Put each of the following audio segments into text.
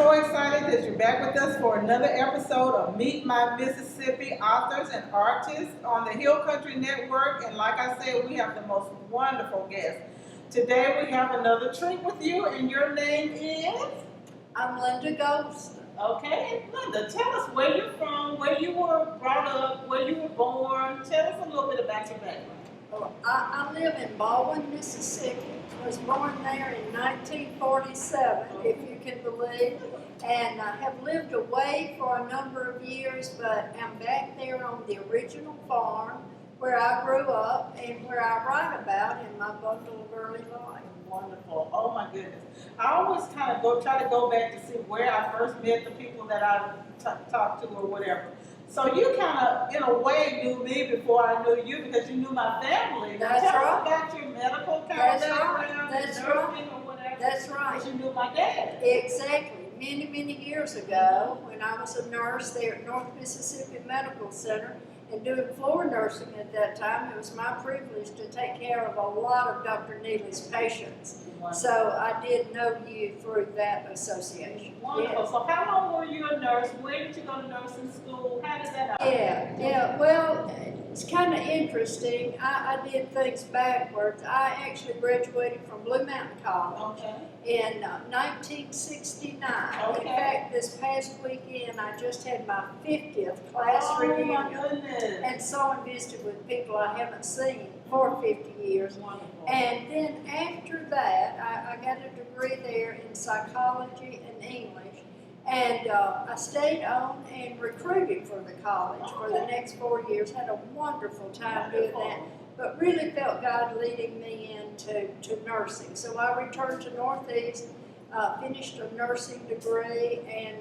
so excited that you're back with us for another episode of Meet My Mississippi Authors and Artists on the Hill Country Network. And like I said, we have the most wonderful guests. Today we have another treat with you, and your name is? I'm Linda Gholston. Okay, Linda, tell us where you're from, where you were brought up, where you were born. Tell us a little bit about your background. Well, I live in Baldwin, Mississippi. I was born there in 1947, if you can believe, and I have lived away for a number of years, but I'm back there on the original farm where I grew up and where I write about in my bundle of early life. Wonderful. Oh my goodness. I always kind of try to go back to see where I first met the people that I talked to or whatever. So you kind of, in a way, knew me before I knew you because you knew my family. That's Tell right. us about your medical kind That's of right. background, That's nursing right. or whatever. That's right. Because you knew my dad. Exactly. Many, many years ago, when I was a nurse there at North Mississippi Medical Center and doing floor nursing at that time, it was my privilege to take care of a lot of Dr. Neely's patients. Wonderful. So I did know you through that association. Wonderful. Yes. So how long were you a nurse? Where did you go to nursing school? How did that happen? Yeah. Well, it's kind of interesting. I did things backwards. I actually graduated from Blue Mountain College Okay. in 1969. Okay. In fact, this past weekend, I just had my 50th class Oh reunion. my goodness. And saw and visited with people I haven't seen for 50 years. Wonderful. And then after that, I got a degree there in psychology and English. And I stayed on and recruited for the college for the next 4 years. Had a wonderful time doing that. But really felt God leading me into nursing. So I returned to Northeast, finished a nursing degree, and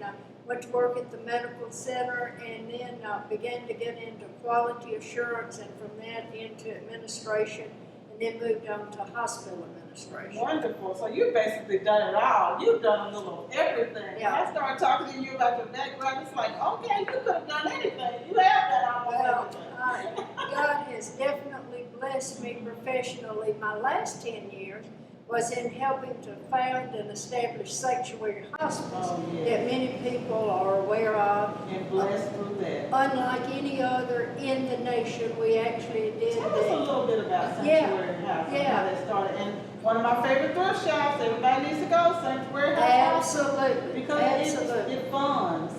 went to work at the medical center, and then began to get into quality assurance, and from that into administration, and then moved on to hospital administration. Wonderful. So you've basically done it all. You've done a little of everything. Yeah. When I started talking to you about your background, it's like, okay, you could have done anything. You have done almost Well, everything. God has definitely blessed me professionally. My last 10 years was in helping to found and establish sanctuary hospitals Oh, yeah. that many people are aware of. And blessed through that. Unlike any other in the nation, we actually did Tell us a little bit about Yeah. Sanctuary House and Yeah. how that started. And one of my favorite thrift shops, everybody needs to go, Sanctuary House. Absolutely. Because Absolutely. it funds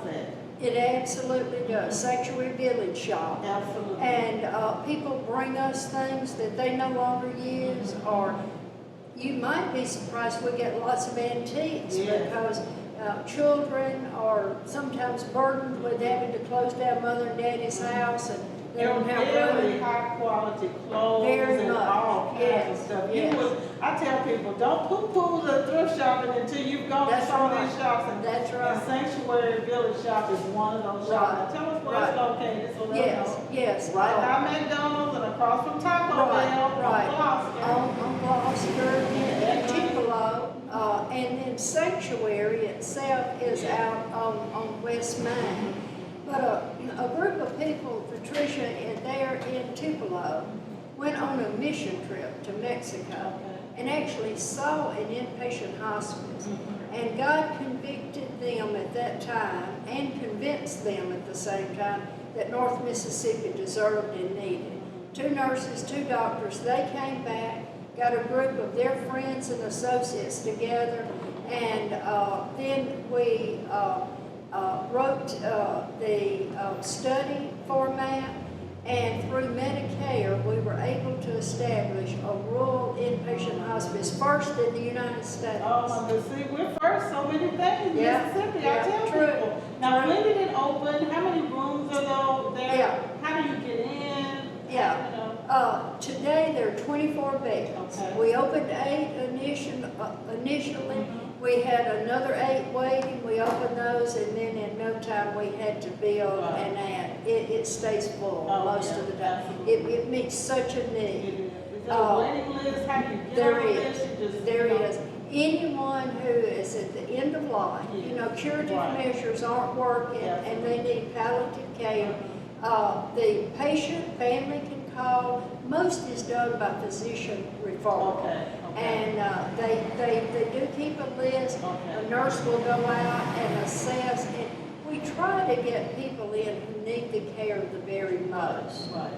that. It absolutely does. Sanctuary Village shop. Absolutely. And people bring us things that they no longer use, or you might be surprised we get lots of antiques Yes. because children are sometimes burdened with having to close down mother and daddy's house, and they don't have very room. high quality clothes Very and much. all kinds Yes. of stuff. Yes. I tell people, don't poo-poo the thrift shopping until you've gone to That's some of right. these shops. And, That's and right. Sanctuary Village Shop is one of those shops. Right. Now tell us where Right. it's located so they'll Yes, know. yes. Right by McDonald's and across from Taco Bell Right. on Gloucester. On Gloucester and Tupelo, and then Sanctuary itself is out on West Main. But a group of people, Patricia and there in Tupelo, went on a mission trip to Mexico and actually saw an inpatient hospice. And God convicted them at that time and convinced them at the same time that North Mississippi deserved and needed. 2 nurses, 2 doctors, they came back, got a group of their friends and associates together, and then we wrote the study format, and through Medicare we were able to establish a rural inpatient hospice, first in the United States. Oh my goodness, see, we're first so many things in Yeah. Mississippi, Yeah. I tell True. people. Now, True. when did it open? How many rooms are there? Yeah. How do you get in? Yeah. You know? Today there are 24 beds. Okay. We opened 8 initially. We had another 8 waiting. We opened those, and then in no time we had to build Right. and add. It stays full Oh, most yeah, of the time. absolutely. It meets such a need. Is there a waiting list? How do you get There on the is. list? You just, There you know, is. Anyone who is at the end of life, you know, curative Right. measures aren't working Yeah. and they need palliative care, the patient family can call. Most is done by physician referral. Okay. And they do keep a list. Okay. A nurse will go out and assess, and we try to get people in who need the care the very most. Right.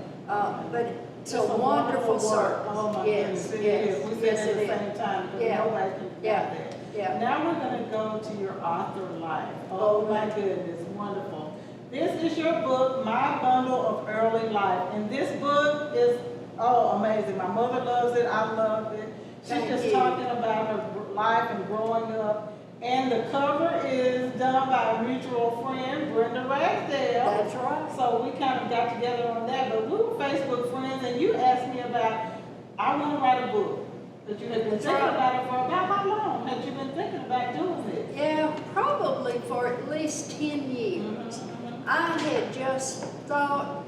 But it's a It's wonderful work. service. Oh my Yes, goodness, it yes, is. We yes, said it it at the is. same time because Yeah. nobody can Yeah. forget that. Yeah. Now we're going to go to your author life. Oh my goodness, wonderful. This is your book, My Bundle of Early Life. And this book is, amazing. My mother loves it. I love it. She's Thank just you. talking about her life and growing up. And the cover is done by a mutual friend, Brenda Ragsdale. That's right. So we kind of got together on that. But we were Facebook friends, and you asked me about, I want to write a book. But you had been That's thinking right. about it for about how long? Had you been thinking about doing this? Yeah, probably for at least 10 years. I had just thought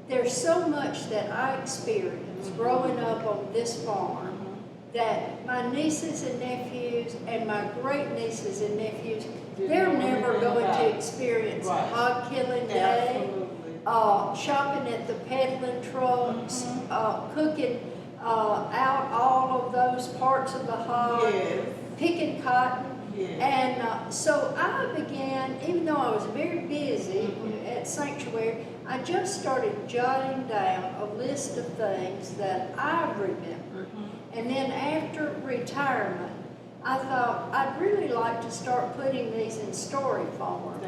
there's so much that I experienced growing up on this farm that my nieces and nephews and my great nieces and nephews, they're never going to experience Right. hog killing day, Absolutely. shopping at the peddling trucks, cooking out all of those parts of the hog, Yes. picking cotton. Yes. And so I began, even though I was very busy at Sanctuary, I just started jotting down a list of things that I remembered. And then after retirement, I thought I'd really like to start putting these in story form.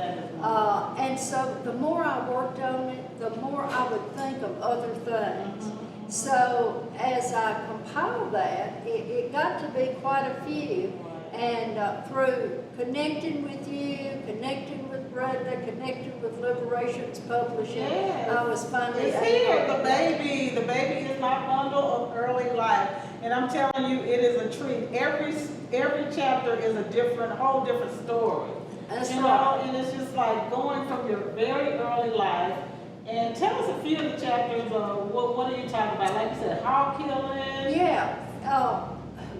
And so the more I worked on it, the more I would think of other things. So as I compiled that, it got to be quite a few. And through connecting with you, connecting with Brenda, connecting with Liberations Publishing, Yes. I was finally It's here, the baby. The baby is my bundle of early life. And I'm telling you, it is a treat. Every chapter is a whole different story. That's you right. know, and it's just like going from your very early life. And tell us a few of the chapters. What are you talking about? Like you said, hog killing. Yeah.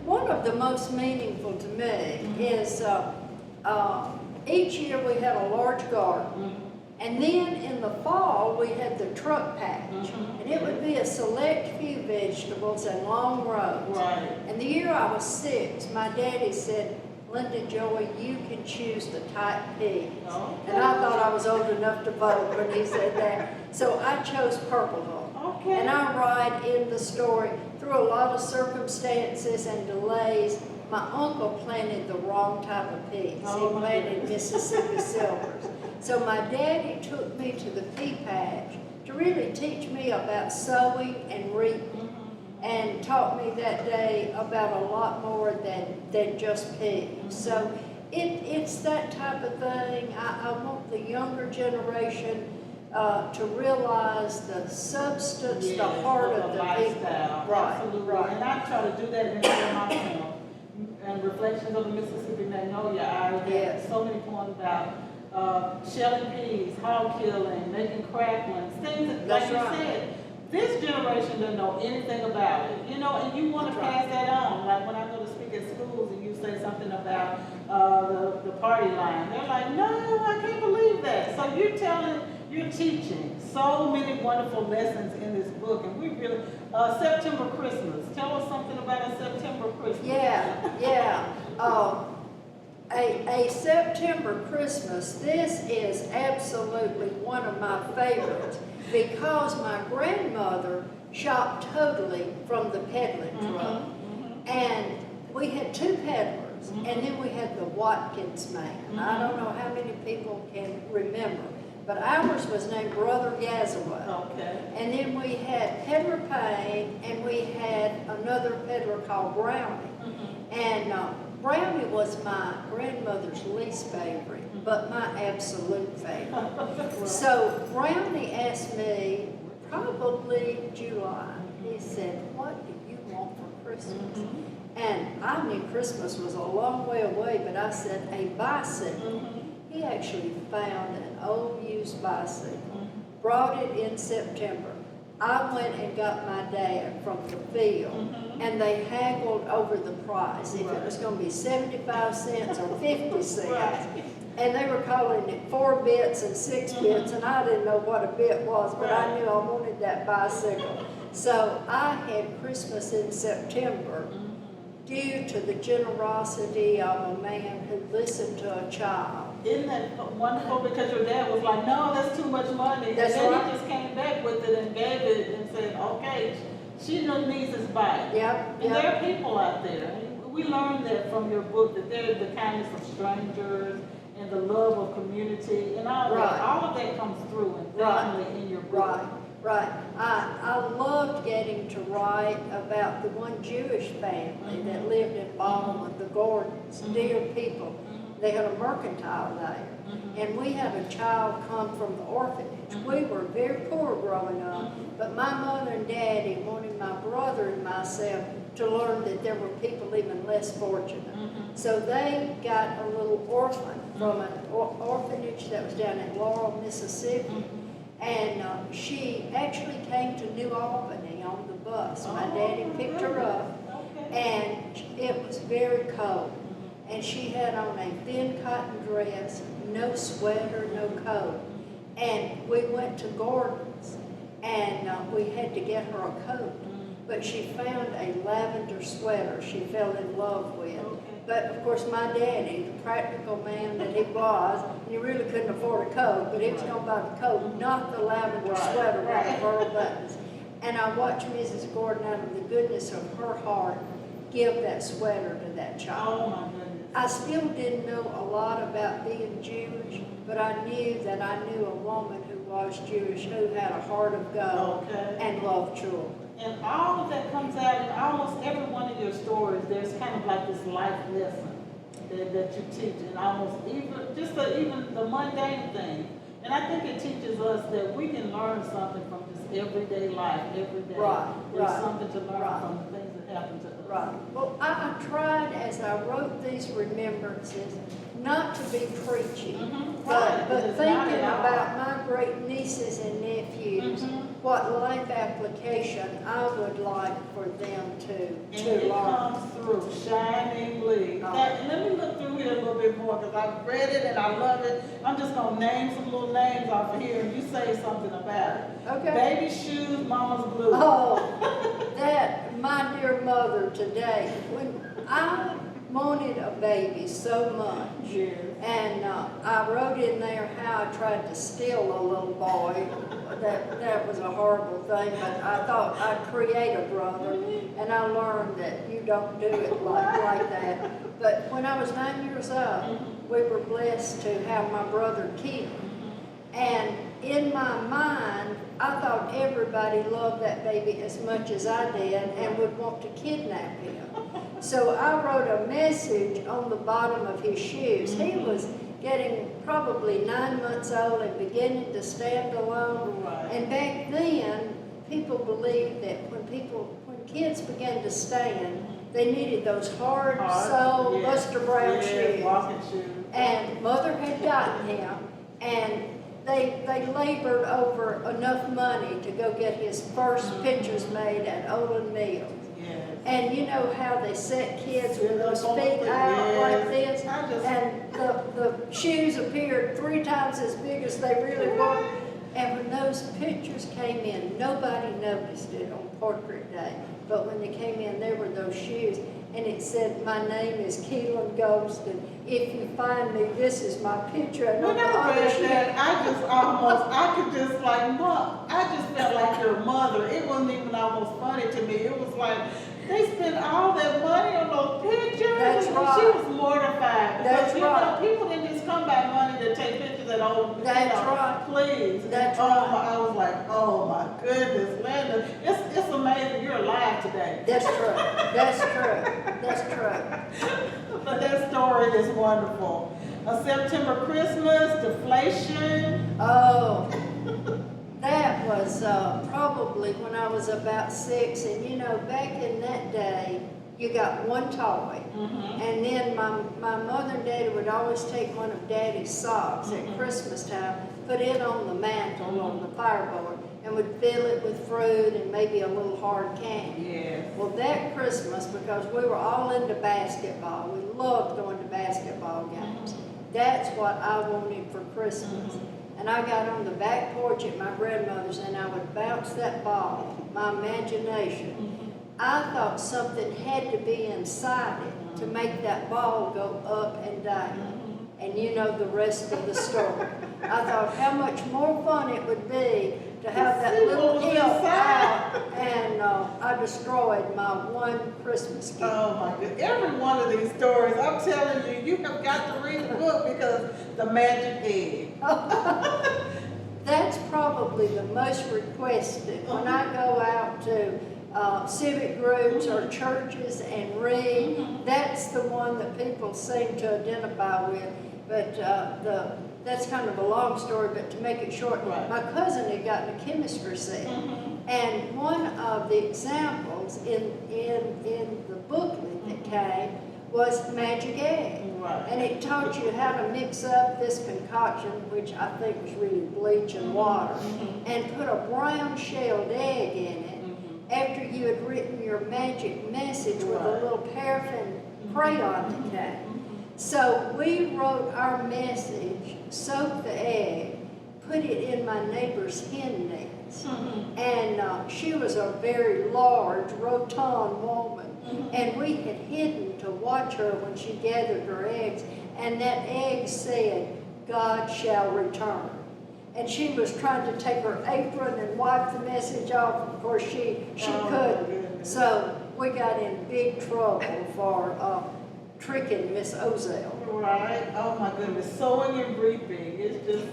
One of the most meaningful to me is each year we had a large garden. And then in the fall, we had the truck patch. And it would be a select few vegetables and long rows. Right. And the year I was 6, my daddy said, Linda Joey, you can choose the type peas. Okay. And I thought I was old enough to vote when he said that. So I chose purple hull. Okay. And I write in the story, through a lot of circumstances and delays, my uncle planted the wrong type of peas. Oh, He my planted goodness. Mississippi Silvers. So my daddy took me to the pea patch to really teach me about sowing and reaping, and taught me that day about a lot more than just peas. So it's that type of thing. I want the younger generation to realize the substance, Yes, the heart of the lifestyle. people. Right, Absolutely. right. And I try to do that in my film. And Reflections of the Mississippi Magnolia, I have Yes. so many poems about shelling peas, hog killing, making cracklings, things that, like That's you right. said, this generation doesn't know anything about it, you know, and you want to That's pass that on. Like when I go to speak at schools and you say something about the party line, they're like, no, I can't believe that. So you're teaching so many wonderful lessons in this book, and we really, September Christmas. Tell us something about a September Christmas. Yeah. A September Christmas, this is absolutely one of my favorites because my grandmother shopped totally from the peddling truck. And we had 2 peddlers, and then we had the Watkins man. I don't know how many people can remember, but ours was named Brother Gazaway. Okay. And then we had Peddler Payne, and we had another peddler called Brownie. And Brownie was my grandmother's least favorite, but my absolute favorite. So Brownie asked me, probably July, he said, what do you want for Christmas? And I knew Christmas was a long way away, but I said, a bicycle. He actually found an old used bicycle, brought it in September. I went and got my dad from the field, and they haggled over the price, if it was going to be 75 cents or 50 cents. Right. And they were calling it 4 bits and 6 bits, and I didn't know what a bit was, but I knew I wanted that bicycle. So I had Christmas in September due to the generosity of a man who listened to a child. Isn't that wonderful? Because your dad was like, no, that's too much money. That's and then right. he just came back with it and gave it and said, okay, she needs his bite. Yep, And there yep. are people out there. We learned that from your book, that there's the kindness of strangers and the love of community and all Right. that. All of that comes through in family in your book. Right, right. I loved getting to write about the one Jewish family that lived in Baldwin, the Gordons, dear people. They had a mercantile there. And we had a child come from the orphanage. We were very poor growing up, but my mother and daddy wanted my brother and myself to learn that there were people even less fortunate. So they got a little orphan from an orphanage that was down in Laurel, Mississippi. And she actually came to New Albany on the bus. My daddy picked her up, and it was very cold. And she had on a thin cotton dress, no sweater, no coat. And we went to Gordon's, and we had to get her a coat. But she found a lavender sweater she fell in love with. But of course my daddy, the practical man that he was, he really couldn't afford a coat, but he was going to buy the coat, not the lavender sweater with the pearl buttons. And I watched Mrs. Gordon, out of the goodness of her heart, give that sweater to that child. Oh my goodness. I still didn't know a lot about being Jewish, but I knew that I knew a woman who was Jewish, who had a heart of gold and loved children. And all of that comes out in almost every one of your stories. There's kind of like this life lesson that you teach, and almost even the mundane thing. And I think it teaches us that we can learn something from just everyday life, every day. There's something to learn from the things that happen to us. Right. Well, I tried as I wrote these remembrances not to be preachy, but thinking about my great nieces and nephews, what life application I would like for them to it learn. comes through shiningly. Let me look through here a little bit more, because I've read it and I love it. I'm just going to name some little names off of here and you say something about it. Okay. Baby shoes, mama's blues. Oh, that, my dear mother today, when I wanted a baby so much, and I wrote in there how I tried to steal a little boy. That was a horrible thing, but I thought I'd create a brother, and I learned that you don't do it like that. But when I was 9 years old, we were blessed to have my brother Keith. And in my mind, I thought everybody loved that baby as much as I did and would want to kidnap him. So I wrote a message on the bottom of his shoes. He was getting probably 9 months old and beginning to stand alone. And back then, people believed that when kids began to stand, they needed those hard-soled Buster Brown shoes. And Mother had gotten him, and they labored over enough money to go get his first pictures made at Olin Mills. And you know how they set kids with those feet out like this, and the shoes appeared 3 times as big as they really were. And when those pictures came in, nobody noticed it on portrait day. But when they came in, there were those shoes. And it said, my name is Linda Gholston. If you find me, this is my picture. And when I read that, I could just like, Mom, I just felt like your mother. It wasn't even almost funny to me. It was like, they spent all that money on those pictures. That's right. She was mortified. That's right. People didn't just come by money to take pictures at old. That's right. Please. That's right. right. I was like, oh my goodness, Linda. It's amazing you're alive today. That's true. That's true. That's true. But that story is wonderful. A September Christmas, deflation. Oh. That was probably when I was about 6, and you know, back in that day, you got one toy, and then my mother and daddy would always take one of daddy's socks at Christmas time, put it on the mantle on the fireboard, and would fill it with fruit and maybe a little hard candy. Well, that Christmas, because we were all into basketball, we loved going to basketball games. That's what I wanted for Christmas. and I got on the back porch at my grandmother's and I would bounce that ball, my imagination. I thought something had to be inside it to make that ball go up and down. And you know the rest of the story. I thought how much more fun it would be to have that little hill out, and I destroyed my one Christmas gift. Oh my goodness, every one of these stories, I'm telling you, you have got to read the book because the magic egg. That's probably the most requested when I go out to civic groups or churches and read. That's the one that people seem to identify with. But that's kind of a long story, but to make it short, right. My cousin had gotten a chemistry set. And one of the examples in the booklet that came was magic egg. Right. And it taught you how to mix up this concoction, which I think was really bleach and water, and put a brown shelled egg in it after you had written your magic message with a little paraffin crayon that came. So we wrote our message, soaked the egg, put it in my neighbor's hen nest. And she was a very large, rotund woman. And we had hidden to watch her when she gathered her eggs. And that egg said, God shall return. And she was trying to take her apron and wipe the message off. Of course, she couldn't. So we got in big trouble for tricking Miss Ozell. Right. Oh my goodness. Sowing and reaping. It's just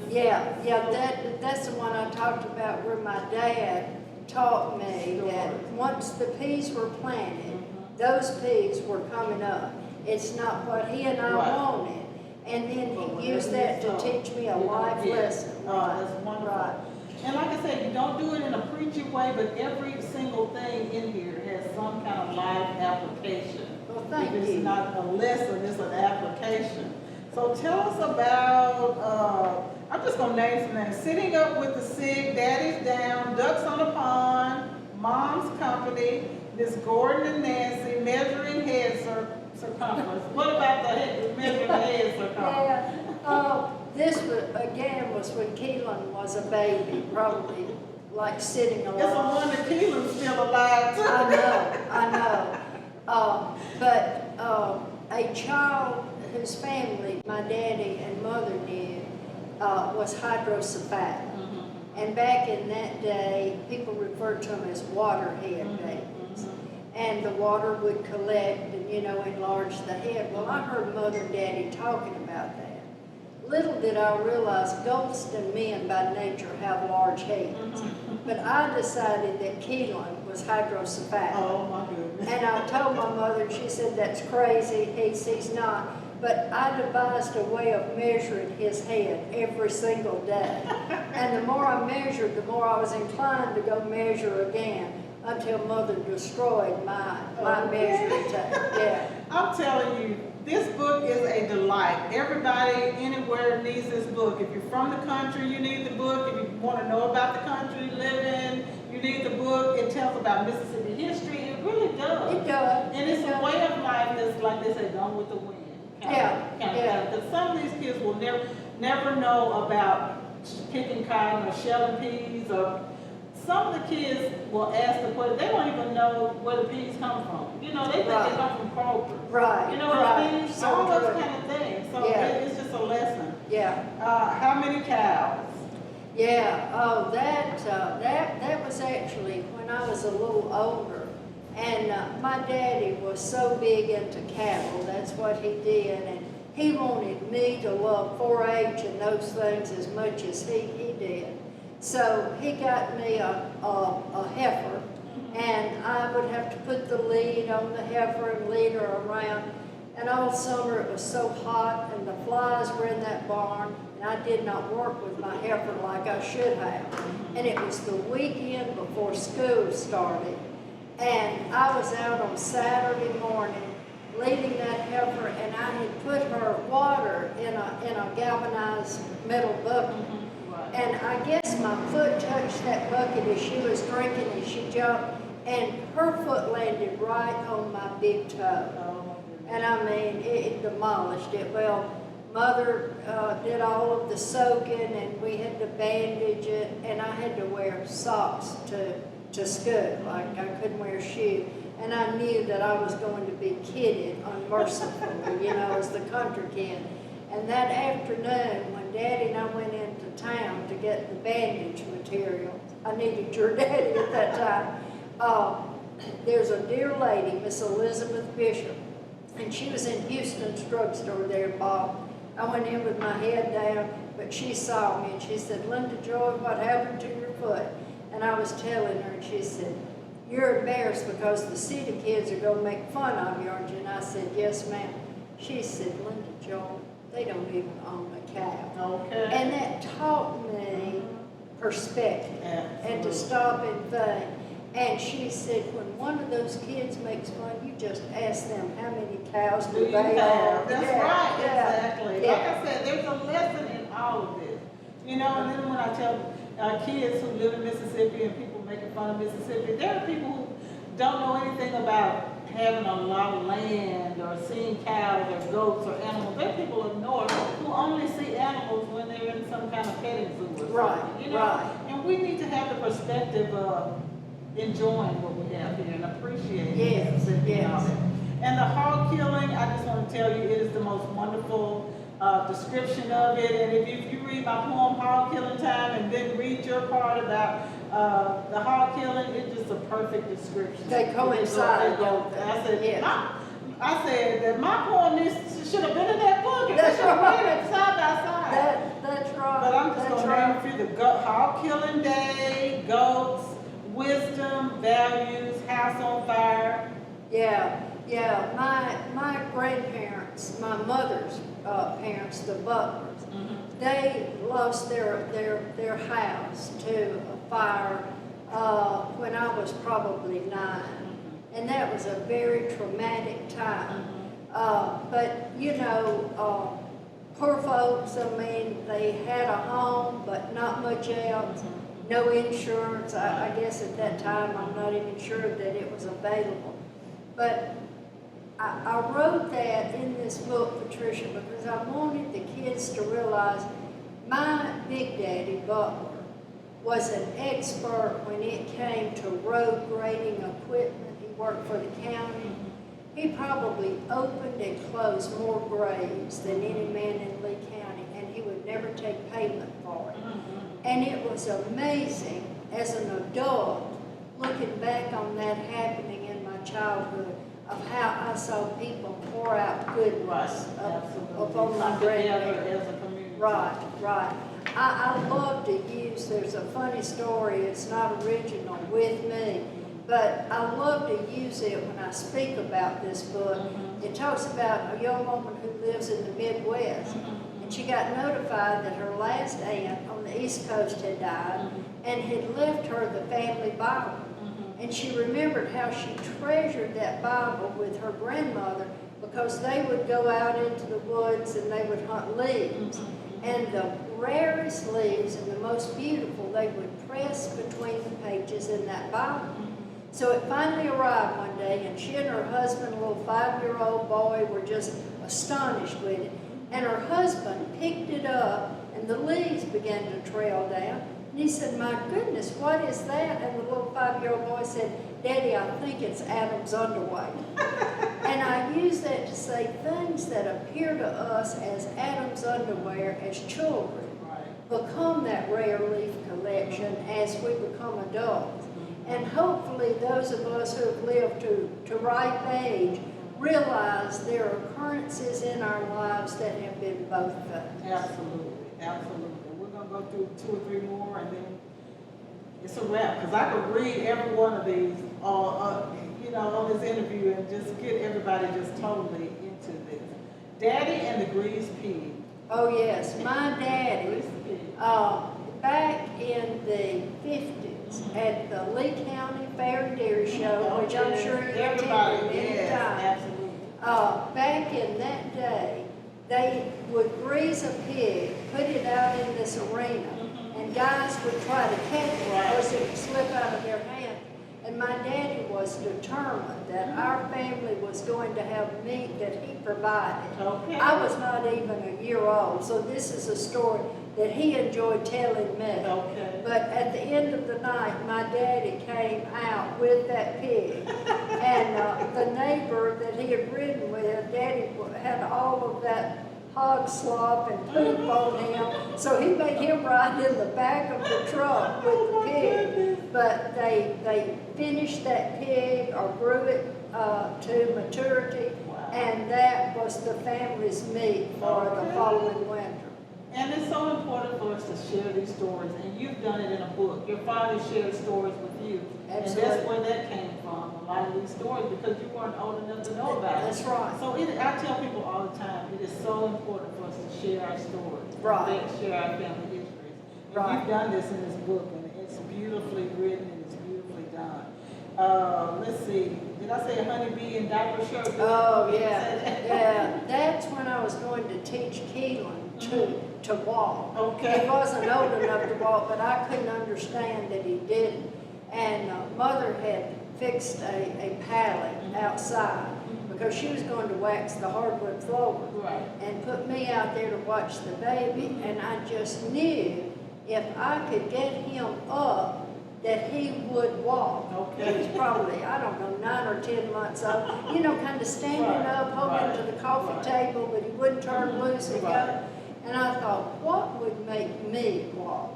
that's the one I talked about where my dad taught me that once the peas were planted, those peas were coming up. It's not what he and I wanted. And then he used that to teach me a life lesson. That's wonderful. Right. And like I said, you don't do it in a preachy way, but every single thing in here has some kind of life application. Well, thank you. It's not a lesson, it's an application. So tell us about, I'm just going to name some names. Sitting Up with the Sick, Daddy's Down, Ducks on a Pond, Mom's Company, Miss Gordon and Nancy, Measuring Head Circumference. What about the measuring head circumference? Yeah. This was when Keelan was a baby, probably like sitting alone. It's a wonder Keelan's still alive too. I know. But a child whose family my daddy and mother knew was hydrocephalic. And back in that day, people referred to them as waterhead babies. And the water would collect and, enlarge the head. Well, I heard Mother and Daddy talking about that. Little did I realize Gholston men by nature have large heads. But I decided that Keelan was hydrocephalic. Oh my goodness. And I told my mother, and she said, that's crazy, he's not. But I devised a way of measuring his head every single day. And the more I measured, the more I was inclined to go measure again until Mother destroyed my measuring tape. Yeah. I'm telling you, this book is a delight. Everybody anywhere needs this book. If you're from the country, you need the book. If you want to know about the country you live in, you need the book. It tells about Mississippi history. It really does. It does. And it's a way of life that's, like they say, gone with the wind. Because some of these kids will never know about picking cotton or shelling peas, or some of the kids will ask the question, they don't even know where the peas come from. They think they come from Kroger. Right. You know what I mean? So all those true. kind of things. So it's just a lesson. Yeah. How many cows? Yeah. Oh, that was actually when I was a little older. And my daddy was so big into cattle, that's what he did. And he wanted me to love 4-H and those things as much as he did. So he got me a heifer, and I would have to put the lead on the heifer and lead her around. And all summer it was so hot, and the flies were in that barn, and I did not work with my heifer like I should have. And it was the weekend before school started, and I was out on Saturday morning leading that heifer, and I had put her water in a galvanized metal bucket. And I guess my foot touched that bucket as she was drinking, and she jumped, and her foot landed right on my big toe. And I mean, it demolished it. Well, Mother did all of the soaking, and we had to bandage it, and I had to wear socks to school. Like I couldn't wear shoes. And I knew that I was going to be kidded unmercifully, as the country kid. And that afternoon, when Daddy and I went into town to get the bandage material, I needed your daddy at that time. There's a dear lady, Miss Elizabeth Bishop, and she was in Houston's drugstore there, Bob. I went in with my head down, but she saw me and she said, "Linda Joy, what happened to your foot?" And I was telling her, and she said, "You're embarrassed because the city kids are going to make fun of you, aren't you?" And I said, "Yes, ma'am." She said, "Linda Joy, they don't even own a cow." Okay. And that taught me perspective and to stop and think. And she said, when one of those kids makes fun, you just ask them how many cows do they own. That's right, Yeah. exactly. Yeah. Like I said, there's a lesson in all of this. And then when I tell kids who live in Mississippi and people making fun of Mississippi, there are people who don't know anything about having a lot of land or seeing cows or goats or animals. There are people up north who only see animals when they're in some kind of petting zoo or something. Right, right. And we need to have the perspective of enjoying what we have here and appreciating Mississippi and all that. And the hog killing, I just want to tell you, it is the most wonderful description of it. And if you read my poem, Hog Killing Time, and then read your part about the hog killing, it's just a perfect description. They coincide. I said that my poem should have been in that book. And That's we should have right. read it side by side. That's right. But I'm just That's going to right. name a few: the hog killing day, goats, wisdom, values, house on fire. Yeah. My grandparents, my mother's parents, the Butlers, they lost their house to a fire when I was probably 9, and that was a very traumatic time. But poor folks. I mean, they had a home, but not much else. No insurance. I guess at that time, I'm not even sure that it was available. But I wrote that in this book, Patricia, because I wanted the kids to realize my Big Daddy, Butler, was an expert when it came to road grading equipment. He worked for the county. He probably opened and closed more graves than any man in Lee County, and he would never take payment for it. And it was amazing as an adult, looking back on that happening in my childhood, of how I saw people pour out goodness upon my grandparents. Right. I love to use, there's a funny story, it's not original with me, but I love to use it when I speak about this book. It talks about a young woman who lives in the Midwest, and she got notified that her last aunt on the East Coast had died and had left her the family Bible. And she remembered how she treasured that Bible with her grandmother, because they would go out into the woods and they would hunt leaves. And the rarest leaves and the most beautiful, they would press between the pages in that Bible. So it finally arrived one day, and she and her husband, a little 5-year-old boy, were just astonished with it. And her husband picked it up, and the leaves began to trail down. And he said, "My goodness, what is that?" And the little 5-year-old boy said, "Daddy, I think it's Adam's underwear." And I use that to say things that appear to us as Adam's underwear as children become that rare leaf collection as we become adults. And hopefully those of us who have lived to ripe age realize there are occurrences in our lives that have been both things. Absolutely. We're going to go through 2 or 3 more, and then it's a wrap. Because I could read every one of these on this interview and just get everybody just totally into this. Daddy and the Greased Pig. Oh yes, my daddy, back in the 50s at the Lee County Fair and Dairy Show, which I'm sure you attended many times. Absolutely. Back in that day, they would grease a pig, put it out in this arena, and guys would try to catch it because it would slip out of their hand. And my daddy was determined that our family was going to have meat that he provided. Okay. I was not even a year old, so this is a story that he enjoyed telling me. Okay. But at the end of the night, my daddy came out with that pig. And the neighbor that he had ridden with, Daddy had all of that hog slop and poop on him. So he made him ride in the back of the truck with the pig. But they finished that pig or grew it to maturity. Wow. And that was the family's meat for the following winter. And it's so important for us to share these stories, and you've done it in a book. Your father shared stories with you, Absolutely. and that's where that came from, a lot of these stories, because you weren't old enough to know about it. That's right. So I tell people all the time, it is so important for us to share our stories, Right. and share our family histories. And Right. you've done this in this book, and it's beautifully written and it's beautifully done. Let's see, did I say honeybee and diaper shirt? Oh, Did I yeah, say that? yeah. That's when I was going to teach Keelan to walk. Okay. He wasn't old enough to walk, but I couldn't understand that he didn't. And Mother had fixed a pallet outside because she was going to wax the hardwood floor. Right. And put me out there to watch the baby. And I just knew if I could get him up, that he would walk. Okay. He was probably, I don't know, 9 or 10 months old. You know, kind of standing Right, up, holding right, to the coffee right. table, but he wouldn't turn loose and Right. go. And I thought, what would make me walk?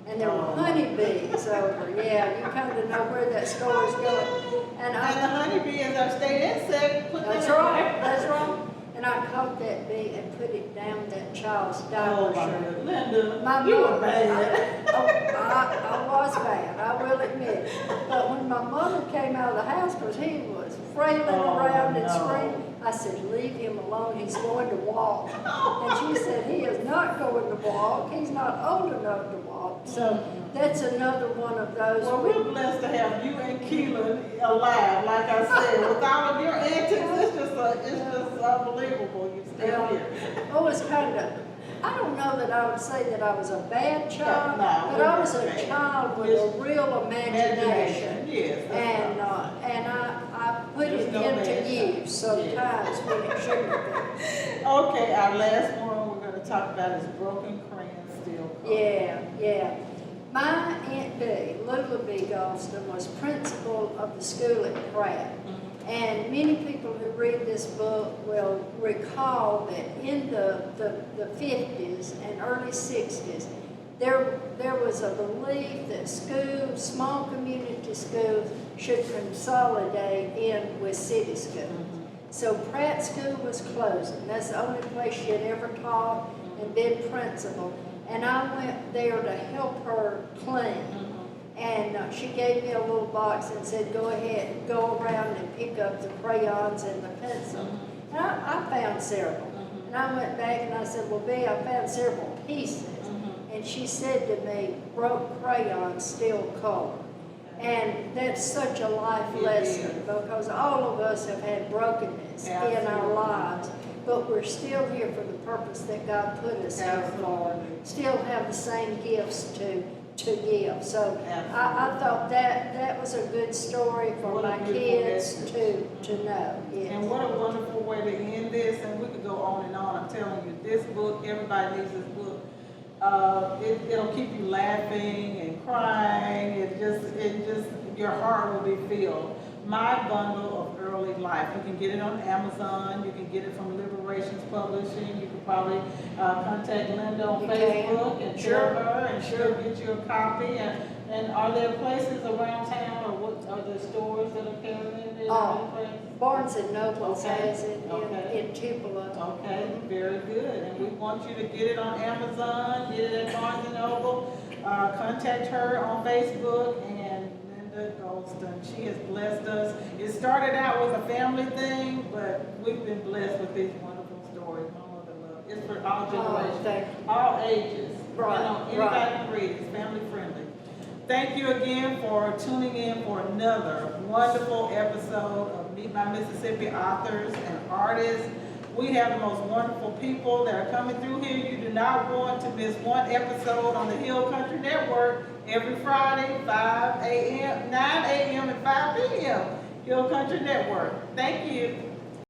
And there were Oh. honeybees over. Yeah, you kind of know where that story's going. And And the honeybee is our state insect. Put that's that in right, there. that's right. And I caught that bee and put it down that child's Oh, diaper my shirt. goodness. Linda, My you were mother, bad. I was bad, I will admit. But when my mother came out of the house, because he was frailing Oh, around and no. screaming, I said, leave him alone, he's going to walk. And she said, he is not going to walk, he's not old enough to walk. So that's another one of those. Well, we're blessed to have you and Keelan alive, like I said. With all of your antics, it's just unbelievable. You're still here. Oh, it's kind of, I don't know that I would say that I was a bad child, No, but I was a child with a real imagination. Yes. And I put There's it no bad into child. use sometimes when it shouldn't have been. Okay, our last one we're going to talk about is broken crayons still come. Yeah. My Aunt B, Linda Gholston, was principal of the school at Pratt. And many people who read this book will recall that in the 50s and early 60s, there was a belief that schools, small community schools, should consolidate in with city schools. So Pratt School was closing. That's the only place she had ever taught and been principal. And I went there to help her clean. And she gave me a little box and said, go ahead and go around and pick up the crayons and the pencil. And I found several. And I went back and I said, well, B, I found several pieces. And she said to me, broke crayons still color. And that's such a life lesson because all of us have had brokenness in our lives. But we're still here for the purpose that God put us here for. Still have the same gifts to give. So I thought that was a good story for my kids to know. Yes. And what a wonderful way to end this. And we could go on and on. I'm telling you, this book, everybody needs this book. It'll keep you laughing and crying. It just, your heart will be filled. My Bundle of Early Life. You can get it on Amazon. You can get it from Liberations Publishing. You can probably contact Linda on Facebook and tell her, and she'll get you a copy. And are there places around town, or what are there stores that are carrying it? Barnes and Noble has it in Tupelo. Okay, very good. And we want you to get it on Amazon, get it at Barnes and Noble. Contact her on Facebook, and Linda Gholston. She has blessed us. It started out with a family thing, but we've been blessed with these wonderful stories. My mother love. It's for all generations, all ages. Right, anybody can read it. It's family friendly. Thank you again for tuning in for another wonderful episode of Meet My Mississippi Authors and Artists. We have the most wonderful people that are coming through here. You do not want to miss one episode on the Hill Country Network every Friday, 5 a.m., 9 a.m. and 5 p.m. Hill Country Network. Thank you.